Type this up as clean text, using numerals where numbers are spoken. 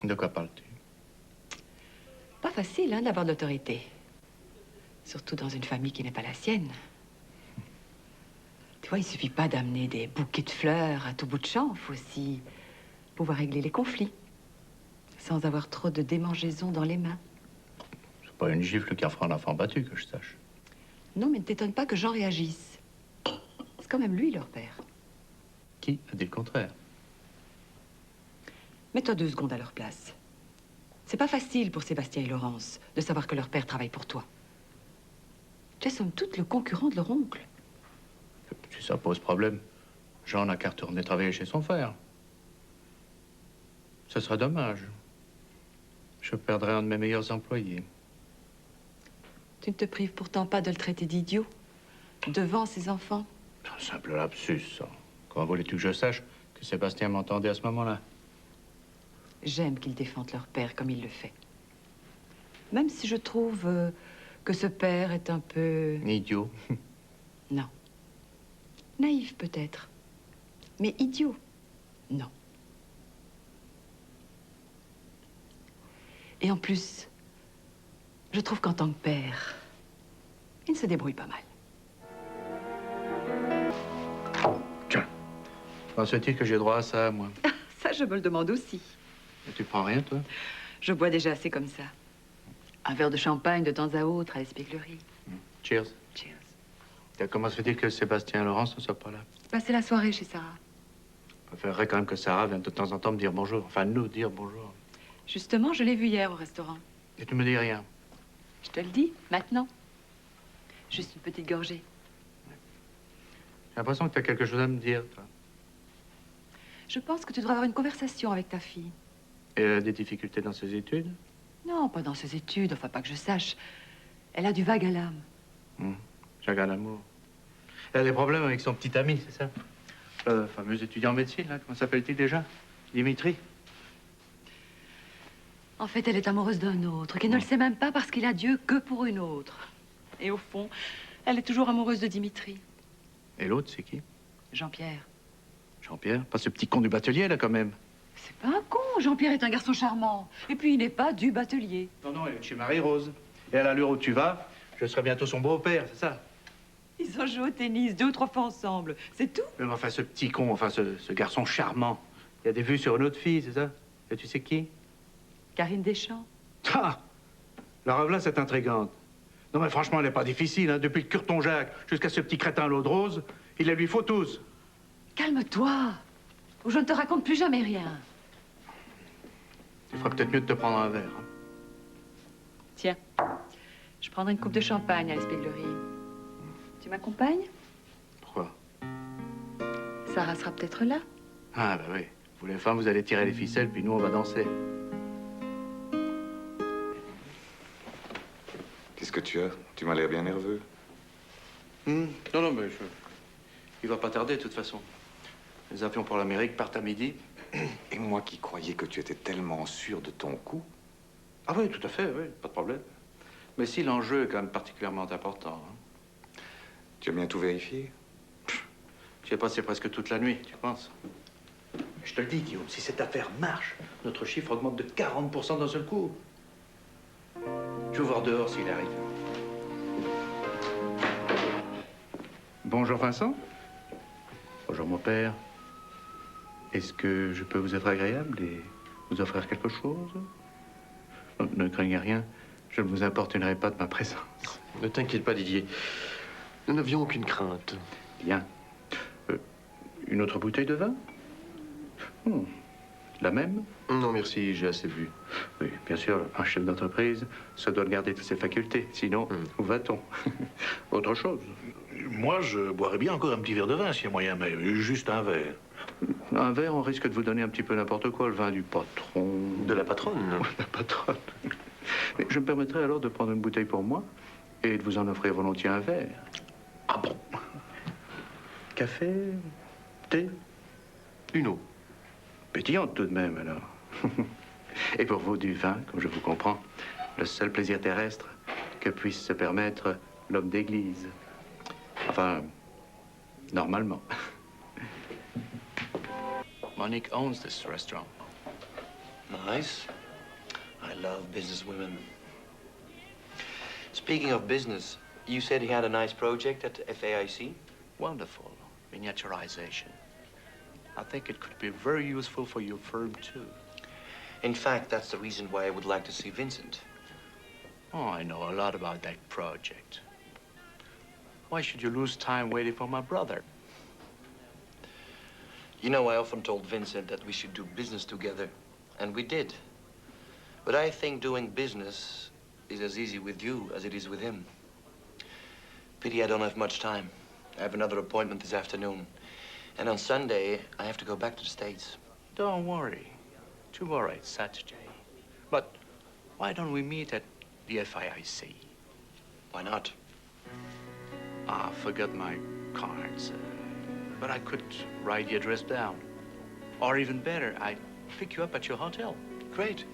De quoi parles-tu? Pas facile, hein, d'avoir de l'autorité. Surtout dans une famille qui n'est pas la sienne. Tu vois, il suffit pas d'amener des bouquets de fleurs à tout bout de champ. Il faut aussi pouvoir régler les conflits. Sans avoir trop de démangeaisons dans les mains. C'est pas une gifle qui en fera un enfant battu, que je sache. Non, mais ne t'étonne pas que Jean réagisse. C'est quand même lui, leur père. Qui a dit le contraire? Mets-toi 2 secondes à leur place. C'est pas facile pour Sébastien et Laurence de savoir que leur père travaille pour toi. Tu es somme toute le concurrent de leur oncle. Si ça pose problème, Jean n'a qu'à retourner travailler chez son frère. Ce serait dommage. Je perdrais un de mes meilleurs employés. Tu ne te prives pourtant pas de le traiter d'idiot devant ses enfants. C'est un simple lapsus, ça. Comment voulais-tu que je sache que Sébastien m'entendait à ce moment-là? J'aime qu'ils défendent leur père comme il le fait. Même si je trouve que ce père est un peu... Idiot. Non. Naïf peut-être. Mais idiot, non. Et en plus, je trouve qu'en tant que père, il se débrouille pas mal. Tiens. Penses-tu que j'ai droit à ça, moi? Ça, je me le demande aussi. Et tu prends rien, toi? Je bois déjà assez comme ça. Un verre de champagne de temps à autre à l'espièglerie. Cheers. Cheers. Et comment se fait-il que Sébastien et Laurence ne soient pas là? Passez la soirée chez Sarah. Je préférerais quand même que Sarah vienne de temps en temps me dire bonjour. Enfin, nous dire bonjour. Justement, je l'ai vue hier au restaurant. Et tu me dis rien? Je te le dis, maintenant. Juste une petite gorgée. J'ai l'impression que tu as quelque chose à me dire, toi. Je pense que tu devrais avoir une conversation avec ta fille. Et elle a des difficultés dans ses études? Non, pas dans ses études, enfin pas que je sache. Elle a du vague à l'âme. Chagrin d'amour. Elle a des problèmes avec son petit ami, c'est ça? Le fameux étudiant en médecine, là, comment s'appelle-t-il déjà? Dimitri? En fait, elle est amoureuse d'un autre, qui ne le sait même pas parce qu'il a Dieu que pour une autre. Et au fond, elle est toujours amoureuse de Dimitri. Et l'autre, c'est qui? Jean-Pierre. Jean-Pierre? Pas ce petit con du batelier, là, quand même. C'est pas un con, Jean-Pierre est un garçon charmant. Et puis, il n'est pas du batelier. Non, non, elle est de chez Marie-Rose. Et à l'allure où tu vas, je serai bientôt son beau-père, c'est ça? Ils ont joué au tennis 2 ou 3 fois ensemble, c'est tout. Mais enfin, ce petit con, enfin, ce garçon charmant, il a des vues sur une autre fille, c'est ça? Et tu sais qui? Karine Deschamps. Ah! La Revelin, c'est intrigante. Non, mais franchement, elle n'est pas difficile, hein. Depuis le curton Jacques jusqu'à ce petit crétin l'eau de rose, il les lui faut tous. Calme-toi, ou je ne te raconte plus jamais rien. Il ferait peut-être mieux de te prendre un verre. Hein. Tiens, je prendrai une coupe de champagne à l'espièglerie. Tu m'accompagnes? Pourquoi? Sarah sera peut-être là. Ah, bah oui. Vous, les femmes, vous allez tirer les ficelles, puis nous, on va danser. Qu'est-ce que tu as? Tu m'as l'air bien nerveux. Non, non, mais il va pas tarder, de toute façon. Les avions pour l'Amérique partent à midi. Et moi qui croyais que tu étais tellement sûr de ton coup. Ah oui, tout à fait, oui, pas de problème. Mais si l'enjeu est quand même particulièrement important. Hein. Tu as bien tout vérifié? J'y ai passé presque toute la nuit, tu penses? Je te le dis, Guillaume, si cette affaire marche, notre chiffre augmente de 40% d'un seul coup. Je vais voir dehors s'il arrive. Bonjour, Vincent. Bonjour, mon père. Est-ce que je peux vous être agréable et vous offrir quelque chose? Ne craignez rien, je ne vous importunerai pas de ma présence. Ne t'inquiète pas, Didier. Nous n'avions aucune crainte. Bien. Une autre bouteille de vin? La même? Non, merci, j'ai assez bu. Oui, bien sûr, un chef d'entreprise se doit de garder toutes ses facultés. Sinon, où va-t-on? Autre chose? Moi, je boirais bien encore un petit verre de vin, s'il y a moyen, mais juste un verre. Un verre, on risque de vous donner un petit peu n'importe quoi, le vin du patron. De la patronne? La patronne. Mais je me permettrai alors de prendre une bouteille pour moi et de vous en offrir volontiers un verre. Ah bon? Café? Thé? Une eau. Pétillante tout de même, alors. Et pour vous, du vin, comme je vous comprends, le seul plaisir terrestre que puisse se permettre l'homme d'église. Enfin, normalement. Monique owns this restaurant. Nice. I love business women. Speaking of business, you said he had a nice project at FAIC? Wonderful. Miniaturization. I think it could be very useful for your firm, too. In fact, that's the reason why I would like to see Vincent. Oh, I know a lot about that project. Why should you lose time waiting for my brother? You know, I often told Vincent that we should do business together, and we did. But I think doing business is as easy with you as it is with him. Pity I don't have much time. I have another appointment this afternoon. And on Sunday, I have to go back to the States. Don't worry. Tomorrow it's Saturday. But why don't we meet at the FIIC? Why not? I forgot my cards. But I could write the address down. Or even better, I'd pick you up at your hotel. Great.